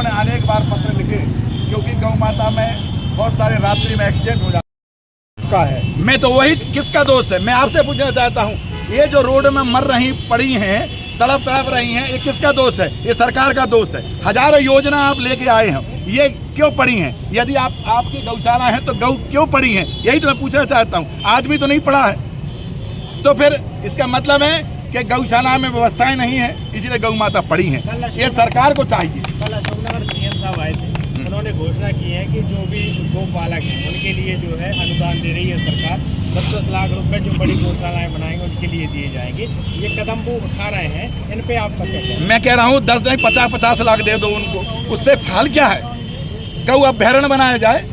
उन्होंने अनेक बार पत्र लिखे, क्योंकि गौ माता में बहुत सारे रात्रि में एक्सीडेंट हो जाता का है। मैं तो वही, किसका दोष है? मैं आपसे पूछना चाहता हूँ, ये जो रोड में मर रही पड़ी हैं, तड़प रही हैं, ये किसका दोष है? ये सरकार का दोष है। हजारों योजना आप लेके आए हैं, ये क्यों पड़ी हैं? यदि आपकी गौशाला है तो गौ क्यों पड़ी हैं? यही तो मैं पूछना चाहता हूँ। आदमी तो नहीं पड़ा है, तो फिर इसका मतलब है कि गौशाला में व्यवस्थाएं नहीं है, इसीलिए गौ माता पड़ी है। ये सरकार को चाहिए। कल अशोकनगर सीएम साहब आए थे, उन्होंने घोषणा की है कि जो भी गौपालक हैं उनके लिए जो है अनुदान दे रही है सरकार। 10-10 लाख रुपए जो बड़ी गौशालाएं बनाएंगे उनके लिए दिए जाएंगे। ये कदम वो उठा रहे हैं, इन पे आपका क्या कहना है? मैं कह रहा हूँ 10 नहीं 50-50 लाख दे दो उनको, उससे फल क्या है? गौ अभ्यारण्य बनाया जाए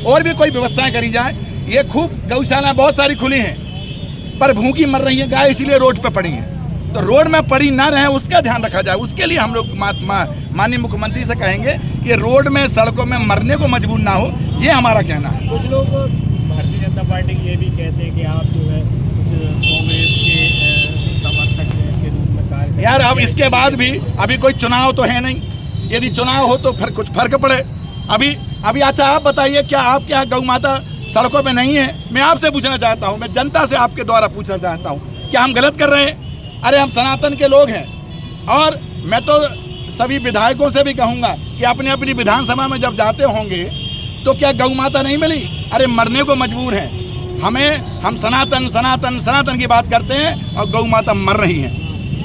और भी कोई व्यवस्थाएं करी जाए। ये खूब गौशाला बहुत सारी खुली हैं, पर भूखी मर रही है गाय, इसीलिए रोड पे पड़ी है। तो रोड में पड़ी ना रहे, उसका ध्यान रखा जाए। उसके लिए हम लोग माननीय मुख्यमंत्री से कहेंगे कि रोड में, सड़कों में मरने को मजबूर ना हो, ये हमारा कहना है। कुछ लोग भारतीय जनता पार्टी ये भी कहते हैं कि आप जो है कुछ कांग्रेस के समर्थक के रूप में कार्य। यार अब इसके बाद भी अभी कोई चुनाव तो है नहीं, यदि चुनाव हो तो फिर कुछ फर्क पड़े। अभी अच्छा आप बताइए, क्या आपके यहाँ गौ माता सड़कों पे नहीं है? मैं आपसे पूछना चाहता हूँ, मैं जनता से आपके द्वारा पूछना चाहता हूँ, क्या हम गलत कर रहे हैं? अरे हम सनातन के लोग हैं, और मैं तो सभी विधायकों से भी कहूँगा कि अपनी अपनी विधानसभा में जब जाते होंगे तो क्या गौ माता नहीं मिली? अरे मरने को मजबूर हैं। हम सनातन की बात करते हैं और गौ माता मर रही है।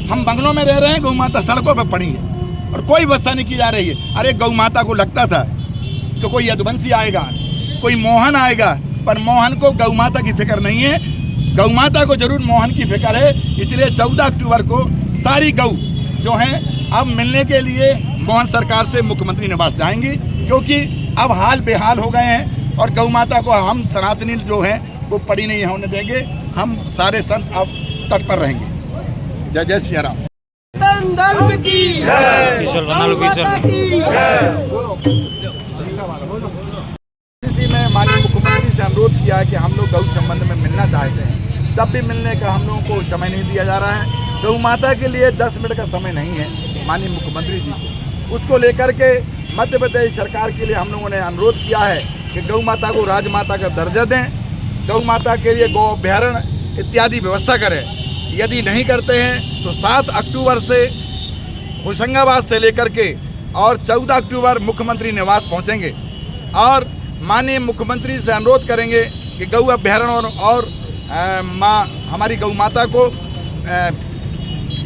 हम बंगलों में रह रहे हैं, गौ माता सड़कों पर पड़ी है और कोई व्यवस्था नहीं की जा रही है। अरे गौ माता को लगता था कि कोई यदुवंशी आएगा, कोई मोहन आएगा, पर मोहन को गौ माता की फिक्र नहीं है। गौ माता को जरूर मोहन की फिक्र है, इसलिए 14 अक्टूबर को सारी गौ जो हैं अब मिलने के लिए मोहन सरकार से मुख्यमंत्री निवास जाएंगी, क्योंकि अब हाल बेहाल हो गए हैं और गौ माता को हम सनातनी जो हैं वो पड़ी नहीं होने देंगे। हम सारे संत अब तट पर रहेंगे। जय जय सिया राम। धर्म की स्थिति में माननीय मुख्यमंत्री से अनुरोध किया है कि हम लोग गौ संबंध में मिलना चाहते हैं, तब भी मिलने का हम लोगों को समय नहीं दिया जा रहा है। गौ माता के लिए 10 मिनट का समय नहीं है माननीय मुख्यमंत्री जी को। उसको लेकर के मध्य प्रदेश सरकार के लिए हम लोगों ने अनुरोध किया है कि गौ माता को राजमाता का दर्जा दें, गौ माता के लिए गौ अभ्यारण्य इत्यादि व्यवस्था करें। यदि नहीं करते हैं तो 7 अक्टूबर से होशंगाबाद से लेकर के और 14 अक्टूबर मुख्यमंत्री निवास पहुंचेंगे और माननीय मुख्यमंत्री से अनुरोध करेंगे कि गौ अभ्यारण्य और हमारी गौ माता को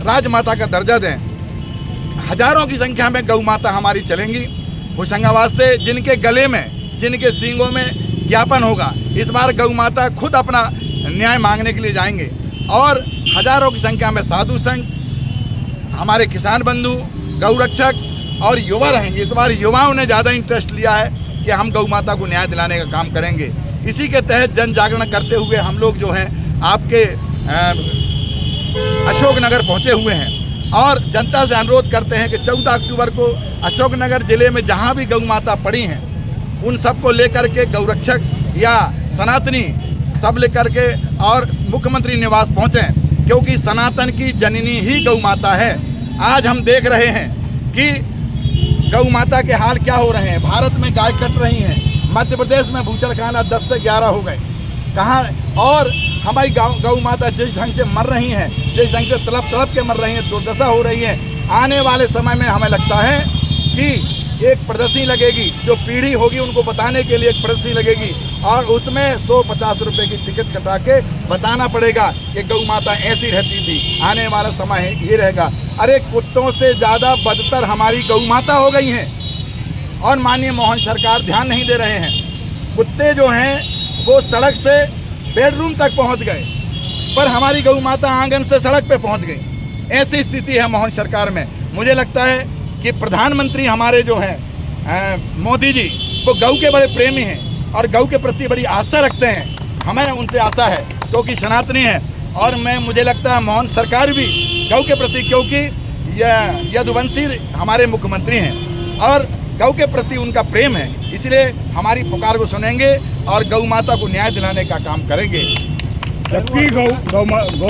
राजमाता का दर्जा दें। हजारों की संख्या में गौ माता हमारी चलेंगी होशंगाबाद से, जिनके गले में, जिनके सींगों में ज्ञापन होगा। इस बार गौ माता खुद अपना न्याय मांगने के लिए जाएंगे और हजारों की संख्या में साधु संघ, हमारे किसान बंधु, गौ रक्षक और युवा रहेंगे। इस बार युवाओं ने ज़्यादा इंटरेस्ट लिया है कि हम गौ माता को न्याय दिलाने का काम करेंगे। इसी के तहत जन जागरण करते हुए हम लोग जो हैं आपके अशोकनगर पहुंचे हुए हैं और जनता से अनुरोध करते हैं कि 14 अक्टूबर को अशोकनगर जिले में जहां भी गौ माता पड़ी हैं उन सबको लेकर के गौ रक्षक या सनातनी सब लेकर के और मुख्यमंत्री निवास पहुंचें, क्योंकि सनातन की जननी ही गौ माता है। आज हम देख रहे हैं कि गौ माता के हाल क्या हो रहे हैं। भारत में गाय कट रही हैं, मध्य प्रदेश में बूचड़खाना 10 से 11 हो गए कहाँ, और हमारी गौ माता जिस ढंग से मर रही हैं, जिस ढंग से तड़प के मर रही हैं, दुर्दशा हो रही है। आने वाले समय में हमें लगता है कि एक प्रदर्शनी लगेगी, जो पीढ़ी होगी उनको बताने के लिए एक प्रदर्शनी लगेगी और उसमें 150 रुपये की टिकट कटा के बताना पड़ेगा कि गौ माता ऐसी रहती थी। आने वाला समय ये रहेगा। अरे कुत्तों से ज़्यादा बदतर हमारी गौ माता हो गई हैं और माननीय मोहन सरकार ध्यान नहीं दे रहे हैं। कुत्ते जो हैं वो सड़क से बेडरूम तक पहुंच गए, पर हमारी गौ माता आंगन से सड़क पे पहुंच गई। ऐसी स्थिति है मोहन सरकार में। मुझे लगता है कि प्रधानमंत्री हमारे जो हैं मोदी जी, वो गौ के बड़े प्रेमी हैं और गौ के प्रति बड़ी आस्था रखते हैं। हमें उनसे आशा है क्योंकि सनातनी है, और मुझे लगता है मोहन सरकार भी गौ के प्रति, क्योंकि यदुवंशी हमारे मुख्यमंत्री हैं और गौ के प्रति उनका प्रेम है, इसलिए हमारी पुकार को सुनेंगे और गौ माता को न्याय दिलाने का काम करेंगे। जबकि गौ